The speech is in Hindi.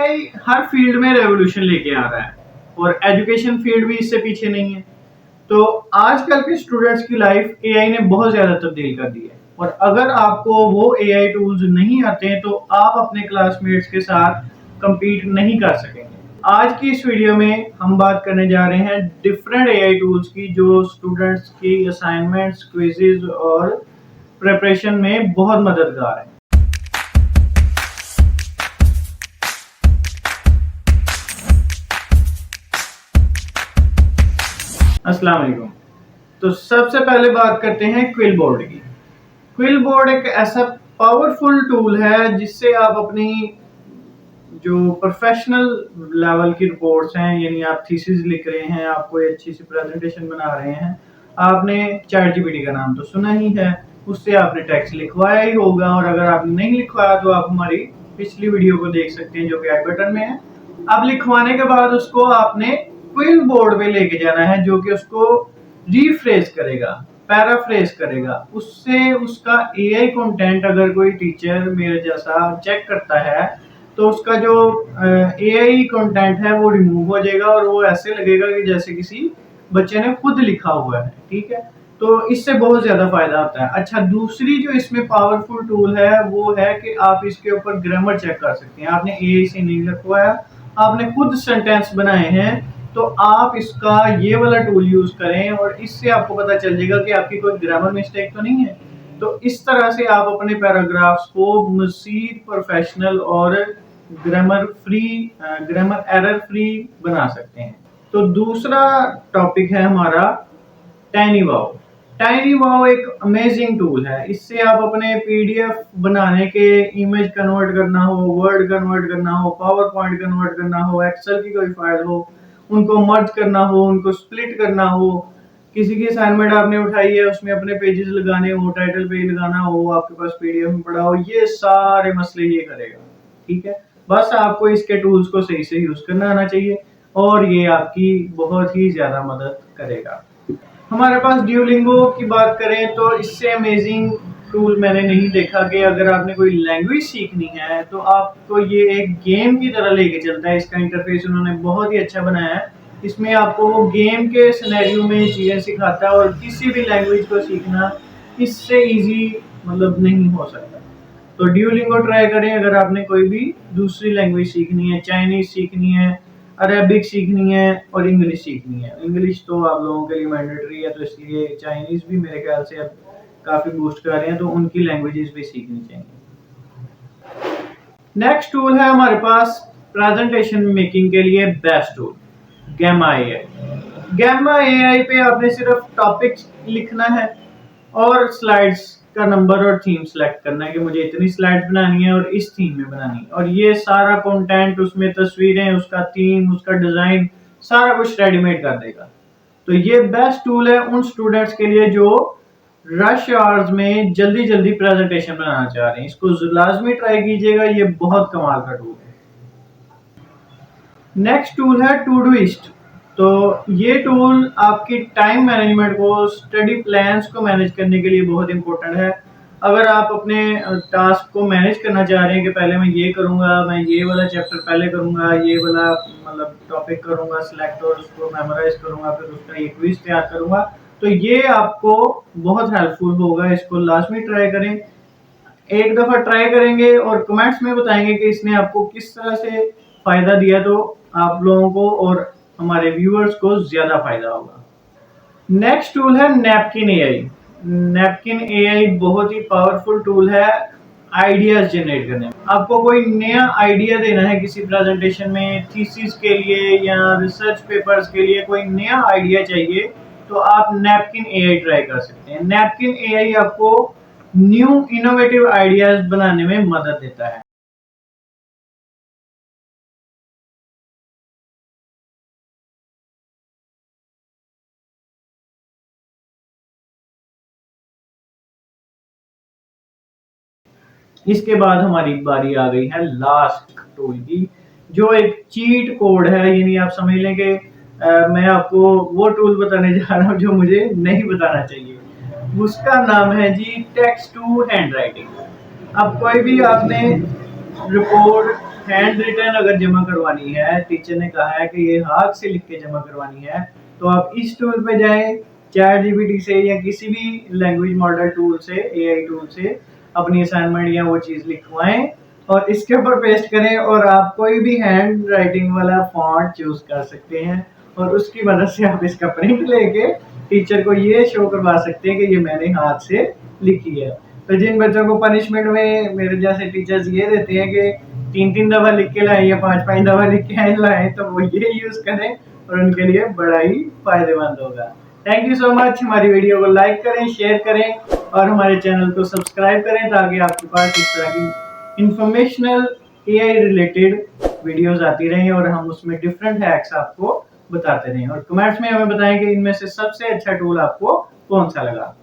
एआई हर फील्ड में रेवोल्यूशन लेके आ रहा है और एजुकेशन फील्ड भी इससे पीछे नहीं है। तो आजकल के स्टूडेंट्स की लाइफ एआई ने बहुत ज़्यादा तब्दील कर दी है और अगर आपको वो एआई टूल्स नहीं आते हैं तो आप अपने क्लासमेट्स के साथ compete नहीं कर सकेंगे। आज की इस वीडियो में हम बात करने जा रहे हैं डिफरेंट एआई टूल्स की जो स्टूडेंट्स की असाइनमेंट्स, क्विज़ेज़ और प्रिपरेशन में बहुत मददगार है। अस्सलाम वालेकुम। तो सबसे पहले बात करते हैं क्विल बोर्ड की। क्विल बोर्ड एक ऐसा पावरफुल टूल है जिससे आप अपनी जो प्रोफेशनल लेवल की रिपोर्ट्स हैं, यानी आप थीसिस लिख रहे हैं, आप कोई अच्छी सी प्रेजेंटेशन बना रहे हैं, आपने चैट जीपीटी का नाम तो सुना ही है, उससे आपने टेक्स्ट लिखवाया ही होगा और अगर आपने नहीं लिखवाया तो आप हमारी पिछली वीडियो को देख सकते हैं जो कि आई बटन में है। अब लिखवाने के बाद उसको आपने क्विल बोर्ड पे लेके जाना है जो कि उसको रीफ्रेज करेगा, पैराफ्रेज करेगा, उससे उसका एआई कंटेंट अगर कोई टीचर मेरे जैसा चेक करता है तो उसका जो एआई कंटेंट है वो रिमूव हो जाएगा और वो ऐसे लगेगा कि जैसे किसी बच्चे ने खुद लिखा हुआ है। ठीक है, तो इससे बहुत ज्यादा फायदा होता है। अच्छा, दूसरी जो इसमें पावरफुल टूल है वो है कि आप इसके ऊपर ग्रामर चेक कर सकते हैं। आपने एआई से नहीं लिखवाया, आपने खुद सेंटेंस बनाए हैं, तो आप इसका ये वाला टूल यूज करें और इससे आपको पता चल जाएगा कि आपकी कोई ग्रामर मिस्टेक तो नहीं है। तो इस तरह से आप अपने पैराग्राफ्स को मजीद प्रोफेशनल और ग्रामर एरर फ्री बना सकते हैं। तो दूसरा टॉपिक है हमारा टाइनीवाओ। टाइनीवाओ एक अमेजिंग टूल है। इससे आप अपने पीडीएफ बनाने के, इमेज कन्वर्ट करना हो, वर्ड कन्वर्ट करना हो, पावर पॉइंट कन्वर्ट करना हो, एक्सेल की कोई फाइल हो, उनको मर्ज करना हो, उनको स्प्लिट करना हो, किसी की असाइनमेंट आपने उठाई है उसमें अपने पेजेस लगाने हो, टाइटल पेज लगाना हो, आपके पास पीडीएफ में पड़ा हो, ये सारे मसले ये करेगा। ठीक है, बस आपको इसके टूल्स को सही से यूज करना आना चाहिए और ये आपकी बहुत ही ज्यादा मदद करेगा। हमारे पास ड्यूलिंगो की बात करें तो इससे अमेजिंग टूल मैंने नहीं देखा कि अगर आपने कोई लैंग्वेज सीखनी है तो आपको ये एक गेम की तरह लेके चलता है। इसका इंटरफेस उन्होंने बहुत ही अच्छा बनाया है। इसमें आपको वो गेम के सिनेरियो में चीज़ें सिखाता है और किसी भी लैंग्वेज को सीखना इससे इजी नहीं हो सकता। तो ड्यूलिंगो ट्राई करें अगर आपने कोई भी दूसरी लैंग्वेज सीखनी है, चाइनीज सीखनी है, अरेबिक सीखनी है और इंग्लिश सीखनी है। इंग्लिश तो आप लोगों के लिए मैंडेटरी है, तो इसलिए चाइनीज भी मेरे ख्याल से अब काफी बूस्ट कर रहे हैं, तो उनकी लैंग्वेजेस भी सीखनी चाहिए। नेक्स्ट टूल है हमारे पास प्रेजेंटेशन मेकिंग के लिए best tool, Gamma AI. Gamma AI पे आपने सिर्फ टॉपिक्स लिखना है और स्लाइड्स का नंबर और थीम सेलेक्ट करना है कि मुझे इतनी स्लाइड्स बनानी है और इस थीम में बनानी है, और ये सारा कंटेंट, उसमें तस्वीरें, उसका थीम, उसका डिजाइन, सारा कुछ रेडीमेड कर देगा। तो ये बेस्ट टूल है उन स्टूडेंट्स के लिए जो रश आवर्स में जल्दी जल्दी प्रेजेंटेशन बनाना चाह रहे हैं। इसको लाजमी ट्राई कीजिएगा, ये बहुत कमाल का टूल है। नेक्स्ट टूल है टूडूइस्ट। तो ये टूल आपकी टाइम मैनेजमेंट को, स्टडी प्लान्स को मैनेज करने के लिए बहुत इंपॉर्टेंट है। अगर आप अपने टास्क को मैनेज करना चाह रहे हैं कि पहले मैं ये करूँगा, मैं ये वाला चैप्टर पहले करूँगा, ये वाला टॉपिक करूँगा सिलेक्ट और उसको मेमोराइज करूँगा, फिर उसका ये क्विज तैयार करूँगा, तो ये आपको बहुत हेल्पफुल होगा। इसको लाजमी ट्राई करें। एक दफ़ा ट्राई करेंगे और कमेंट्स में बताएंगे कि इसने आपको किस तरह से फ़ायदा दिया, तो आप लोगों को और हमारे व्यूअर्स को ज़्यादा फ़ायदा होगा। नेक्स्ट टूल है नैपकिन एआई। नैपकिन एआई बहुत ही पावरफुल टूल है आइडियाज जनरेट करने में। आपको कोई नया आइडिया देना है किसी प्रेजेंटेशन में, थीसिस के लिए या रिसर्च पेपर्स के लिए कोई नया आइडिया चाहिए, तो आप नैपकिन एआई ट्राई कर सकते हैं। नैपकिन एआई आपको न्यू इनोवेटिव आइडियाज बनाने में मदद देता है। इसके बाद हमारी बारी आ गई है लास्ट टूल की, जो एक चीट कोड है। यानी आप समझ लें कि मैं आपको वो टूल बताने जा रहा हूँ जो मुझे नहीं बताना चाहिए। उसका नाम है जी टेक्स्ट टू हैंड राइटिंग। अब कोई भी आपने रिपोर्ट हैंड रिटन अगर जमा करवानी है, टीचर ने कहा है कि ये हाथ से लिख के जमा करवानी है, तो आप इस टूल पे जाएं, ChatGPT से या किसी भी लैंग्वेज मॉडल टूल से, AI टूल से अपनी असाइनमेंट या वो चीज़ लिखवाएं और इसके ऊपर पेस्ट करें और आप कोई भी हैंड राइटिंग वाला फॉन्ट चूज कर सकते हैं और उसकी मदद से आप इसका प्रिंट लेके टीचर को ये शो करवा सकते हैं कि ये मैंने हाथ से लिखी है। तो जिन बच्चों को पनिशमेंट में मेरे जैसे टीचर्स ये देते हैं कि 3-3 दफा लिख के लाएं या 5-5 दफा लिख के लाएं, तो वो ये यूज करें और उनके लिए बड़ा ही फायदेमंद होगा। Thank you so much. हमारी वीडियो को लाइक करें, शेयर करें और हमारे चैनल को सब्सक्राइब करें ताकि आपके पास इस तरह की इंफॉर्मेशनल AI रिलेटेड वीडियोस आती रहें और हम उसमें डिफरेंट हैक्स आपको बताते रहें। और कमेंट्स में हमें बताएं कि इनमें से सबसे अच्छा टूल आपको कौन सा लगा।